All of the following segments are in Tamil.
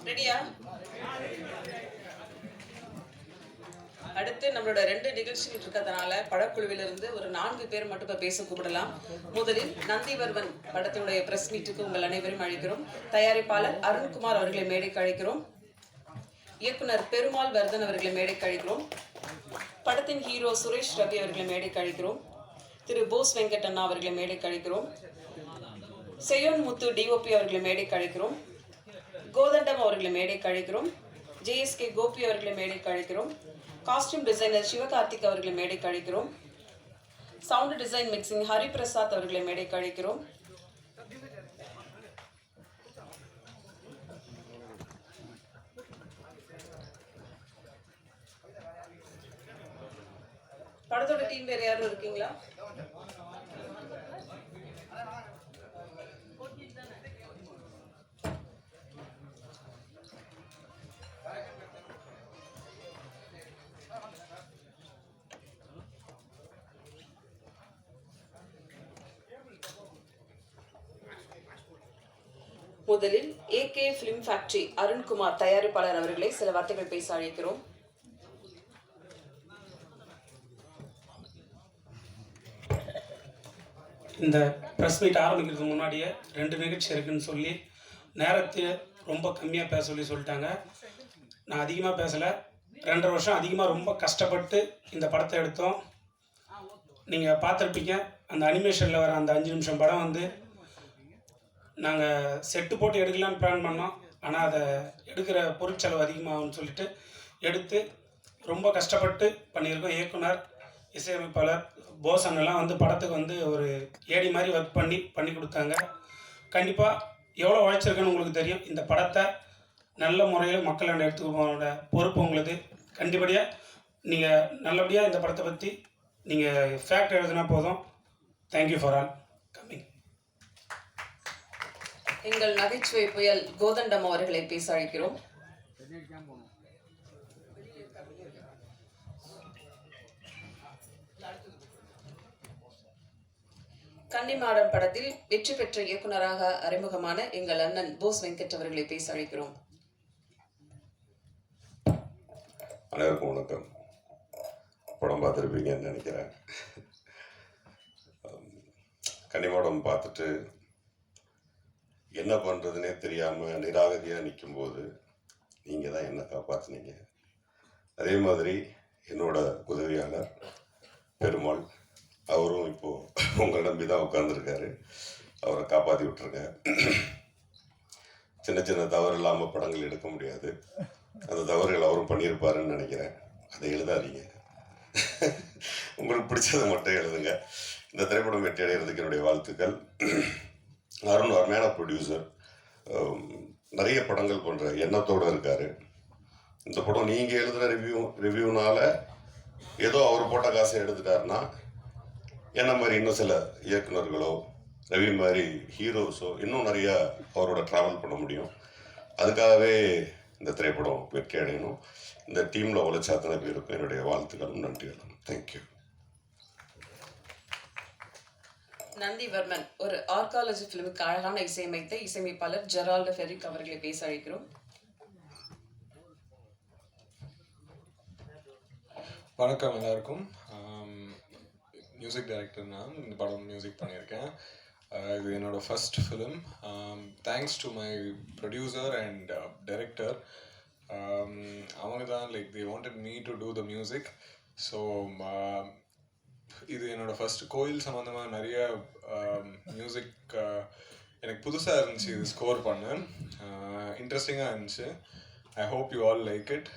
ரெடியா? அடுத்து நம்மளோட 2 நிகழ்ச்சிகள் இருக்கிறதுனால படக்குழுவிலிருந்து ஒரு 4 பேர் மட்டும் இப்போ பேச கூப்பிடலாம். முதலில் நந்திவர்மன் படத்தினுடைய பிரஸ் மீட்டுக்கு உங்கள் அனைவரும் அழைக்கிறோம். தயாரிப்பாளர் அருண்குமார் அவர்களை மேடைக்கு அழைக்கிறோம். இயக்குனர் பெருமாள் வர்தன் அவர்களை மேடைக்கு அழைக்கிறோம். படத்தின் ஹீரோ சுரேஷ் ரவி அவர்களை மேடைக்கு அழைக்கிறோம். திரு போஸ் வெங்கட் அண்ணா அவர்களை மேடைக்கு அழைக்கிறோம். செய்யோன் முத்து டிஓபி அவர்களை மேடைக்கு அழைக்கிறோம். கோதண்டம் அவர்களை மேடைக்கு அழைக்கிறோம். ஜேஎஸ்கே கோபி அவர்களை மேடைக்கு அழைக்கிறோம். காஸ்டியூம் டிசைனர் சிவகார்த்திக் அவர்களை மேடைக்கு அழைக்கிறோம். சவுண்ட் டிசைன் மிக்சிங் ஹரிபிரசாத் அவர்களை மேடைக்கு அழைக்கிறோம். படத்தோட டீம் வேற யாரும் இருக்கீங்களா? முதலில் ஏகே பிலிம் ஃபேக்டரி அருண்குமார் தயாரிப்பாளர் அவர்களை சில வார்த்தைகள் பேச அழைக்கிறோம். இந்த ப்ரெஸ் மீட் ஆரம்பிக்கிறதுக்கு முன்னாடியே 2 நிகழ்ச்சி இருக்குன்னு சொல்லி நேரத்தை ரொம்ப கம்மியாக பேச சொல்லிட்டாங்க. நான் அதிகமாக பேசலை. 2.5 வருஷம் அதிகமாக ரொம்ப கஷ்டப்பட்டு இந்த படத்தை எடுத்தோம். நீங்கள் பார்த்துருப்பீங்க, அந்த அனிமேஷனில் வர அந்த 5 நிமிஷம் படம் வந்து நாங்கள் செட்டு போட்டு எடுக்கலான்னு பிளான் பண்ணோம். ஆனால் அதை எடுக்கிற பொருட்செலவு அதிகமாகும்னு சொல்லிட்டு எடுத்து ரொம்ப கஷ்டப்பட்டு பண்ணியிருக்கோம். இயக்குனர், இசையமைப்பாளர் போஸ் அண்ணெல்லாம் வந்து படத்துக்கு வந்து ஒரு ஏடி மாதிரி ஒர்க் பண்ணி கொடுத்தாங்க. கண்டிப்பாக எவ்வளோ உழைச்சிருக்குன்னு உங்களுக்கு தெரியும். இந்த படத்தை நல்ல முறையில் மக்களாண்ட எடுத்துக்கோட பொறுப்பு உங்களுக்கு. கண்டிப்படியாக நீங்கள் நல்லபடியாக இந்த படத்தை பற்றி நீங்கள் ஃபேக்ட் எழுதுனா போதும். Thank you for all coming. எங்கள் நகைச்சுவை புயல் கோதண்டம் அவர்களை பேச அழைக்கிறோம். கன்னிமாடம் படத்தில் வெற்றி பெற்ற இயக்குனராக அறிமுகமான எங்கள் அண்ணன் போஸ் வெங்கட் அவர்களை பேச அழைக்கிறோம். அனைவருக்கும் வணக்கம். படம் பார்த்துருப்பீங்கன்னு நினைக்கிறேன். கன்னிமாடம் பார்த்துட்டு என்ன பண்ணுறதுனே தெரியாமல் நிராகதியாக நிற்கும்போது நீங்கள் தான் என்னை காப்பாற்றினீங்க. அதே மாதிரி என்னோட உதவியாளர் பெருமாள், அவரும் இப்போது உங்களை நம்பி தான் உட்காந்துருக்காரு. அவரை காப்பாற்றி விட்டுருங்க. சின்ன சின்ன தவறு இல்லாமல் படங்கள் எடுக்க முடியாது. அந்த தவறுகள் அவரும் பண்ணியிருப்பாருன்னு நினைக்கிறேன். அதை எழுதாதீங்க. உங்களுக்கு பிடிச்சதை மட்டும் எழுதுங்க. இந்த திரைப்படம் வெற்றி அடைகிறதுக்கு என்னுடைய வாழ்த்துக்கள். அருண் அருமையான ப்ரொடியூசர், நிறைய படங்கள் பண்ணுற எண்ணத்தோடு இருக்கார். இந்த படம் நீங்கள் எழுதுகிற ரிவ்யூனால ஏதோ அவர் போட்ட காசை எடுத்துட்டாருன்னா என்ன மாதிரி இன்னும் சில இயக்குநர்களோ ரவி மாதிரி ஹீரோஸோ இன்னும் நிறையா அவரோட ட்ராவல் பண்ண முடியும். அதுக்காகவே இந்த திரைப்படம் வெற்றி அடையணும். இந்த டீமில் உழைச்ச அத்தனை பேருக்கும் என்னுடைய வாழ்த்துக்களும் நன்றிகளும். தேங்க்யூ. நந்திவர்மன் ஒரு ஆர்காலஜி பிலிமுக்கு அழகான இசையமைத்த இசையமைப்பாளர் ஜெரால்டு ஃபெரிக் அவர்களை பேச அழைக்கிறோம். வணக்கம் எல்லாருக்கும். மியூசிக் டைரக்டர் நான் இந்த படம் மியூசிக் பண்ணியிருக்கேன். இது என்னோட first film. Thanks to my producer and director. அவங்க தான் like they wanted me to do the music. So இது என்னோடய ஃபஸ்ட்டு கோயில் சம்மந்தமாக நிறைய மியூசிக் எனக்கு புதுசாக இருந்துச்சு. இது ஸ்கோர் பண்ண இன்ட்ரெஸ்டிங்காக இருந்துச்சு. I hope you all like it.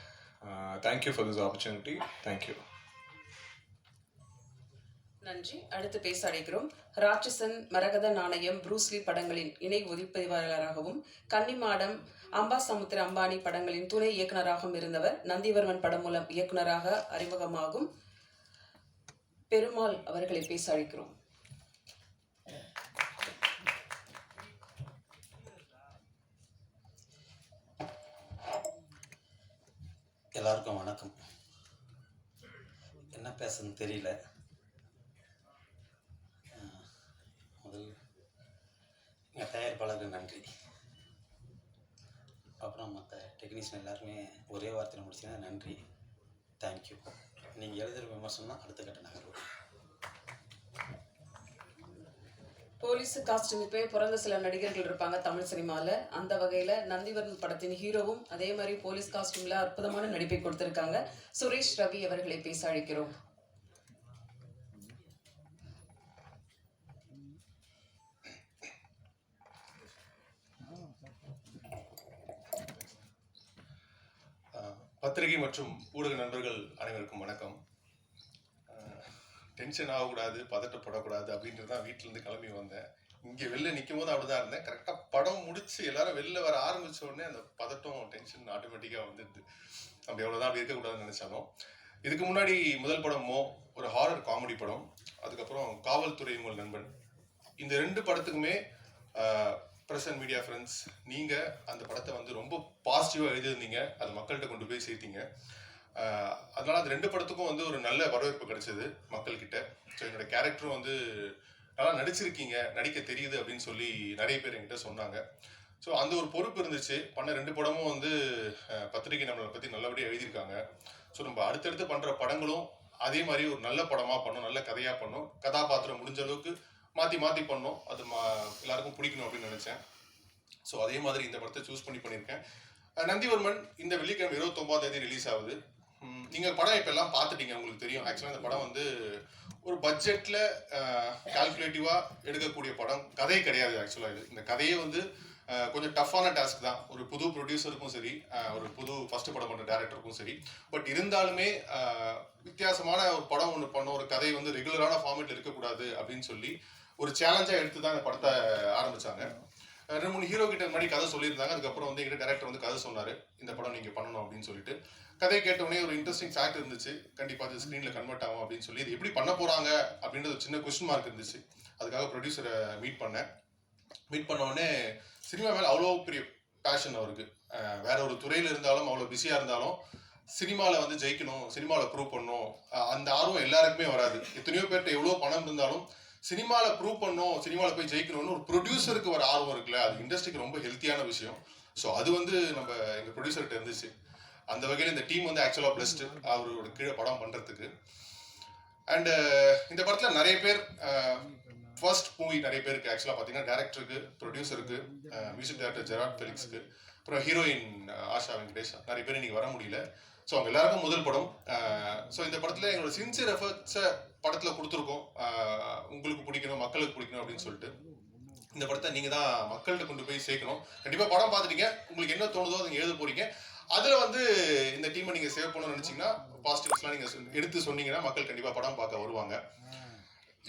Thank you for this opportunity. Thank you. நன்றி. அடுத்து பேச அழைக்கிறோம் ராட்சசன், மரகத நாணயம், ப்ரூஸ்லி படங்களின் இணை ஒளிப்பதிவாளராகவும் கன்னிமாடம், அம்பாசமுத்திர அம்பானி படங்களின் துணை இயக்குநராகவும் இருந்தவர் நந்திவர்மன் படம் மூலம் இயக்குநராக அறிமுகமாகும் பெருமாள் அவர்களை பேச அழைக்கிறோம். எல்லாருக்கும் வணக்கம். என்ன பேசுன்னு தெரியல. முதல் எங்கள் தயாரிப்பாளருக்கு நன்றி. அப்புறம் மற்ற டெக்னீஷியன் எல்லாருமே ஒரே வார்த்தையில் முடிச்சிங்கன்னா நன்றி, தேங்க்யூ. நீங்கள் எழுதுகிற விமர்சனம் தான் அடுத்த கட்ட நகர்வு. போலீஸ் காஸ்டியூம் இப்போ பிறந்த சில நடிகர்கள் இருப்பாங்க தமிழ் சினிமாவில். அந்த வகையில் நந்திவர்மன் படத்தின் ஹீரோவும் அதே மாதிரி போலீஸ் காஸ்டியூமில் அற்புதமான நடிப்பை கொடுத்துருக்காங்க. சுரேஷ் ரவி அவர்களை பேச அழைக்கிறோம். பத்திரிகை மற்றும் ஊடக நண்பர்கள் அனைவருக்கும் வணக்கம். டென்ஷன் ஆகக்கூடாது, பதட்டப்படக்கூடாது அப்படின்றது தான் வீட்டிலேருந்து கிளம்பி வந்தேன். இங்கே வெளில நிற்கும் போது அப்படிதான் இருந்தேன். கரெக்டாக படம் முடிச்சு எல்லாரும் வெளில வர ஆரம்பிச்ச உடனே அந்த பதட்டம், டென்ஷன் ஆட்டோமேட்டிக்காக வந்துடுது. நம்ம எவ்வளோதான் அப்படி இருக்கக்கூடாதுன்னு நினச்சாலும். இதுக்கு முன்னாடி முதல் படம் ஒரு ஹாரர் காமெடி படம், அதுக்கப்புறம் காவல்துறை உங்கள் நண்பன். இந்த 2 படத்துக்குமே ப்ரெஸ் அண்ட் மீடியா ஃப்ரெண்ட்ஸ், நீங்கள் அந்த படத்தை வந்து ரொம்ப பாசிட்டிவாக எழுதியிருந்தீங்க, அது மக்கள்கிட்ட கொண்டு போய் சேர்த்தீங்க. அதனால அந்த 2 படத்துக்கும் வந்து ஒரு நல்ல வரவேற்பு கிடைச்சது மக்கள்கிட்ட. ஸோ என்னோட கேரக்டரும் வந்து நல்லா நடிச்சிருக்கீங்க, நடிக்க தெரியுது அப்படின்னு சொல்லி நிறைய பேர் என்கிட்ட சொன்னாங்க. ஸோ அந்த ஒரு பொறுப்பு இருந்துச்சு. பண்ண 2 படமும் வந்து பத்திரிகை நம்மளை பற்றி நல்லபடியாக எழுதியிருக்காங்க. ஸோ நம்ம அடுத்தடுத்து பண்ணுற படங்களும் அதே மாதிரி ஒரு நல்ல படமாக பண்ணோம், நல்ல கதையாக பண்ணோம், கதாபாத்திரம் முடிஞ்ச அளவுக்கு மாற்றி பண்ணோம், அது எல்லாருக்கும் பிடிக்கணும் அப்படின்னு நினச்சேன். ஸோ அதே மாதிரி இந்த படத்தை சூஸ் பண்ணியிருக்கேன். நந்திவர்மன் இந்த வெள்ளிக்கிழமை 29ஆம் தேதி ரிலீஸ் ஆகுது. நீங்கள் படம் இப்போ எல்லாம் பார்த்துட்டீங்க, உங்களுக்கு தெரியும். ஆக்சுவலாக இந்த படம் வந்து ஒரு பட்ஜெட்டில் கால்குலேட்டிவாக எடுக்கக்கூடிய படம், கதை கிடையாது. ஆக்சுவலாக இந்த கதையே வந்து கொஞ்சம் டஃப்பான டாஸ்க் தான். ஒரு புது ப்ரொடியூசருக்கும் சரி, ஒரு புது ஃபர்ஸ்ட் படம் பண்ணுற டேரக்டருக்கும் சரி. பட் இருந்தாலுமே வித்தியாசமான ஒரு படம் ஒன்று பண்ண, ஒரு கதை வந்து ரெகுலரான ஃபார்மேட்டில் இருக்கக்கூடாது அப்படின்னு சொல்லி ஒரு சேலஞ்சாக எடுத்து தான் இந்த படத்தை ஆரம்பித்தாங்க. 2-3 ஹீரோ கிட்ட முன்னாடி கதை சொல்லியிருந்தாங்க. அதுக்கப்புறம் வந்து எங்கிட்ட டேரக்டர் வந்து கதை சொன்னார், இந்த படம் நீங்கள் பண்ணணும் அப்படின்னு சொல்லிட்டு. கதை கேட்டவுடனே ஒரு இன்ட்ரெஸ்டிங் ஃபேக்ட் இருந்துச்சு, கண்டிப்பாக அது ஸ்க்ரீனில் கன்வெர்ட் ஆகும் அப்படின்னு சொல்லி. இது எப்படி பண்ண போகிறாங்க அப்படின்றது ஒரு சின்ன கொஸ்டின் மார்க் இருந்துச்சு. அதுக்காக ப்ரொடியூசரை மீட் பண்ண உடனே சினிமா மேலே அவ்வளோ பெரிய பேஷன் அவருக்கு. வேற ஒரு துறையில் இருந்தாலும், அவ்வளோ பிஸியாக இருந்தாலும், சினிமாவில் வந்து ஜெயிக்கணும், சினிமாவில் ப்ரூவ் பண்ணணும், அந்த ஆர்வம் எல்லாருக்குமே வராது. எத்தனையோ பேர்கிட்ட எவ்வளோ பணம் இருந்தாலும் சினிமாவில் ப்ரூவ் பண்ணணும், சினிமாவில் போய் ஜெயிக்கணும்னு ஒரு ப்ரொடியூசருக்கு வர ஆர்வம் இருக்குல்ல, அது இண்டஸ்ட்ரிக்கு ரொம்ப ஹெல்த்தியான விஷயம். ஸோ அது வந்து நம்ம எங்கள் ப்ரொடியூசர்கிட்ட இருந்துச்சு. அந்த வகையில் இந்த டீம் வந்து ஆக்சுவலாக பிளஸ்டு அவரோட கீழே படம் பண்ணுறதுக்கு. அண்டு இந்த படத்தில் நிறைய பேர் ஃபர்ஸ்ட் மூவி நிறைய பேருக்கு ஆக்சுவலாக பார்த்தீங்கன்னா டேரக்டருக்கு, ப்ரொடியூசருக்கு, மியூசிக் டைரக்டர் ஜெராட் ஃபெலிக்ஸ்க்கு, அப்புறம் ஹீரோயின் ஆஷா வெங்கடேஷ், நிறைய பேர் இன்றைக்கி வர முடியல. ஸோ அவங்க எல்லாருக்கும் முதல் படம். ஸோ இந்த படத்தில் எங்களோட சின்சியர் எஃபர்ட்ஸை படத்தில் கொடுத்துருக்கோம். உங்களுக்கு பிடிக்கணும், மக்களுக்கு பிடிக்கணும் அப்படின்னு சொல்லிட்டு. இந்த படத்தை நீங்கள் தான் மக்கள்கிட்ட கொண்டு போய் சேர்க்கணும். கண்டிப்பாக படம் பார்த்துட்டீங்க, உங்களுக்கு என்ன தோணுதோ அதை நீங்கள் எழுத போகிறீங்க. அதில் வந்து இந்த டீமை நீங்கள் சேவ் பண்ணணும்னு நினச்சிங்கன்னா, பாசிட்டிவ்ஸ்லாம் நீங்கள் எடுத்து சொன்னீங்கன்னா மக்கள் கண்டிப்பாக படம் பார்க்க வருவாங்க.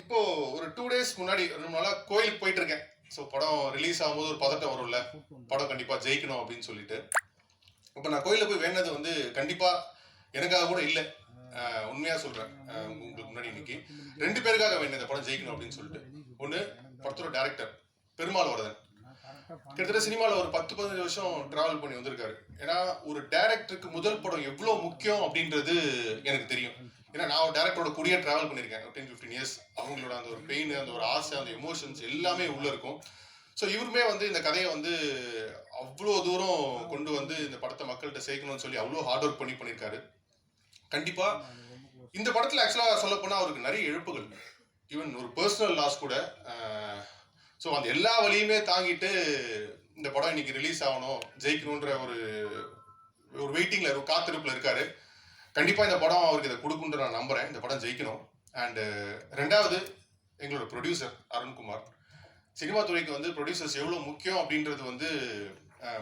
இப்போது ஒரு 2 days முன்னாடி 2 நாளாக கோயிலுக்கு போயிட்டு இருக்கேன். ஸோ படம் ரிலீஸ் ஆகும்போது ஒரு பதட்டம் வரும்ல, படம் கண்டிப்பாக ஜெயிக்கணும் அப்படின்னு சொல்லிட்டு. இப்போ நான் கோயிலில் போய் வேணது வந்து கண்டிப்பாக எனக்காக கூட இல்லை, உண்மையாக சொல்கிறேன். உங்களுக்கு முன்னாடி இன்னைக்கு 2 பேருக்காக வேணும் இந்த படம் ஜெயிக்கணும் அப்படின்னு சொல்லிட்டு. ஒன்று, படத்தோட டேரக்டர் பெருமாள் வரதன். கிட்டத்தட்ட சினிமாவில் ஒரு 10-15 வருஷம் ட்ராவல் பண்ணி வந்திருக்காரு. ஏன்னா ஒரு டேரக்டருக்கு முதல் படம் எவ்வளோ முக்கியம் அப்படின்றது எனக்கு தெரியும். ஏன்னா நான் ஒரு டேரக்டரோட கூடிய ட்ராவல் பண்ணியிருக்கேன் 10-15 years. அவங்களோட அந்த ஒரு பெயின், அந்த ஒரு ஆசை, அந்த எமோஷன்ஸ் எல்லாமே உள்ளே இருக்கும். ஸோ இவருமே வந்து இந்த கதையை வந்து அவ்வளோ தூரம் கொண்டு வந்து இந்த படத்தை மக்கள்கிட்ட சேர்க்கணும்னு சொல்லி அவ்வளோ ஹார்ட் ஒர்க் பண்ணியிருக்காரு. கண்டிப்பாக இந்த படத்தில் ஆக்சுவலாக சொல்லப்போனால் அவருக்கு நிறைய இழப்புகள், ஈவன் ஒரு பர்சனல் லாஸ் கூட. ஸோ அந்த எல்லா வழியுமே தாங்கிட்டு இந்த படம் இன்னைக்கு ரிலீஸ் ஆகணும், ஜெயிக்கணுன்ற ஒரு வெயிட்டிங்கில், ஒரு காத்திருப்பில் இருக்காரு. கண்டிப்பாக இந்த படம் அவருக்கு இதை கொடுக்குன்ற நான் நம்புகிறேன். இந்த படம் ஜெயிக்கணும். அண்டு 2வது, எங்களோட ப்ரொடியூசர் அருண்குமார். சினிமா துறைக்கு வந்து ப்ரொடியூசர்ஸ் எவ்வளோ முக்கியம் அப்படின்றது வந்து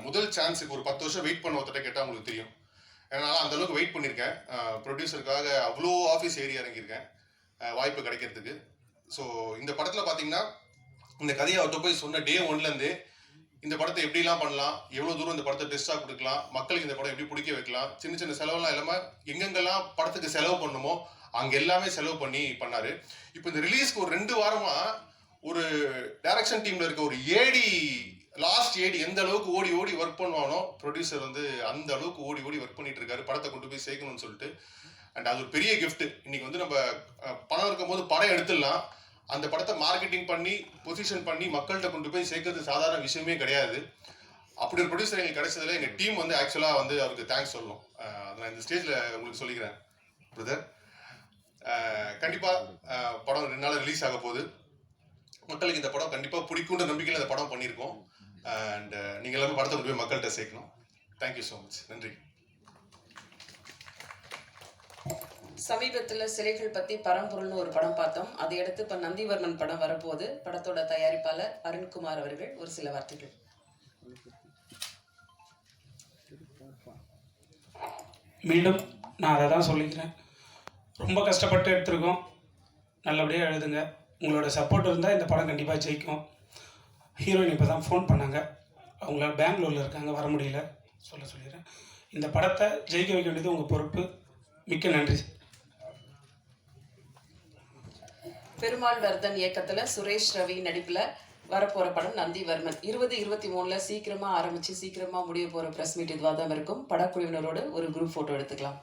முதல் சான்ஸுக்கு ஒரு 10 வருஷம் வெயிட் பண்ண ஒருத்தட்ட கேட்டால் உங்களுக்கு தெரியும். ஏன்னா அந்தளவுக்கு வெயிட் பண்ணியிருக்கேன். ப்ரொடியூசருக்காக அவ்வளோ ஆஃபீஸ் ஏறி இறங்கியிருக்கேன் வாய்ப்பு கிடைக்கிறதுக்கு. ஸோ இந்த படத்தில் பார்த்தீங்கன்னா, இந்த கதையை அவர்கிட்ட போய் சொன்ன டே 1லேருந்து இந்த படத்தை எப்படிலாம் பண்ணலாம், எவ்வளோ தூரம் இந்த படத்தை பெஸ்ட்டாக கொடுக்கலாம், மக்களுக்கு இந்த படம் எப்படி பிடிக்க வைக்கலாம், சின்ன சின்ன செலவெல்லாம் இல்லாமல் எங்கெங்கெல்லாம் படத்துக்கு செலவு பண்ணுமோ அங்கே எல்லாமே செலவு பண்ணி பண்ணார். இப்போ இந்த ரிலீஸ்க்கு ஒரு 2 வாரமாக ஒரு டைரக்ஷன் டீமில் இருக்க ஒரு ஏடி, லாஸ்ட் ஏடி எந்த அளவுக்கு ஓடி ஒர்க் பண்ணுவானோ, ப்ரொடியூசர் வந்து அந்த அளவுக்கு ஓடி ஒர்க் பண்ணிட்டு இருக்காரு படத்தை கொண்டு போய் சேர்க்கணும்னு சொல்லிட்டு. அண்ட் அது ஒரு பெரிய கிஃப்ட். இன்னைக்கு வந்து நம்ம பணம் இருக்கும் போது படம் எடுத்துடலாம், அந்த படத்தை மார்க்கெட்டிங் பண்ணி பொசிஷன் பண்ணி மக்கள்கிட்ட கொண்டு போய் சேர்க்கறது சாதாரண விஷயமே கிடையாது. அப்படி ஒரு ப்ரொடியூசர் எங்களுக்கு கிடைச்சதுல எங்கள் டீம் வந்து ஆக்சுவலாக வந்து அவருக்கு தேங்க்ஸ் சொல்லணும். அதை நான் இந்த ஸ்டேஜில் உங்களுக்கு சொல்லிக்கிறேன் பிரதர். கண்டிப்பாக படம் 2 நாள் ரிலீஸ் ஆக போகுது. மக்களுக்கு இந்த படம் கண்டிப்பாக பிடிக்குன்ற நம்பிக்கையில் இந்த படம் பண்ணியிருக்கோம். அண்ட் நீங்கள் எல்லாமே படத்தை கொண்டு போய் மக்கள்கிட்ட சேர்க்கணும். Thank you so much. நன்றி. சமீபத்தில் சிலைகள் பற்றி பரம்பொருள்னு ஒரு படம் பார்த்தோம். அதை அடுத்து இப்போ நந்திவர்மன் படம் வரப்போகுது. படத்தோட தயாரிப்பாளர் அருண்குமார் அவர்கள் ஒரு சில வார்த்தைகள். மீண்டும் நான் அதை தான் சொல்லிக்கிறேன். ரொம்ப கஷ்டப்பட்டு எடுத்திருக்கோம். நல்லபடியாக எழுதுங்க. உங்களோட சப்போர்ட் இருந்தால் இந்த படம் கண்டிப்பாக ஜெயிக்கும். ஹீரோயின் இப்போ தான் ஃபோன் பண்ணாங்க. அவங்கள பெங்களூரில் இருக்காங்க, வர முடியல. சொல்லிடுறேன். இந்த படத்தை ஜெயிக்க வைக்க வேண்டியது உங்கள் பொறுப்பு. மிக்க நன்றி. பெருமாள் வர்தன் இயக்கத்தில் சுரேஷ் ரவி நடிப்பில் வரப்போகிற படம் நந்திவர்மன். 2023 சீக்கிரமாக ஆரம்பித்து சீக்கிரமாக முடிய போகிற ப்ரெஸ் மீட் இதுவாக தான் இருக்கும். படக்குழுவினரோடு ஒரு குரூப் ஃபோட்டோ எடுத்துக்கலாம்.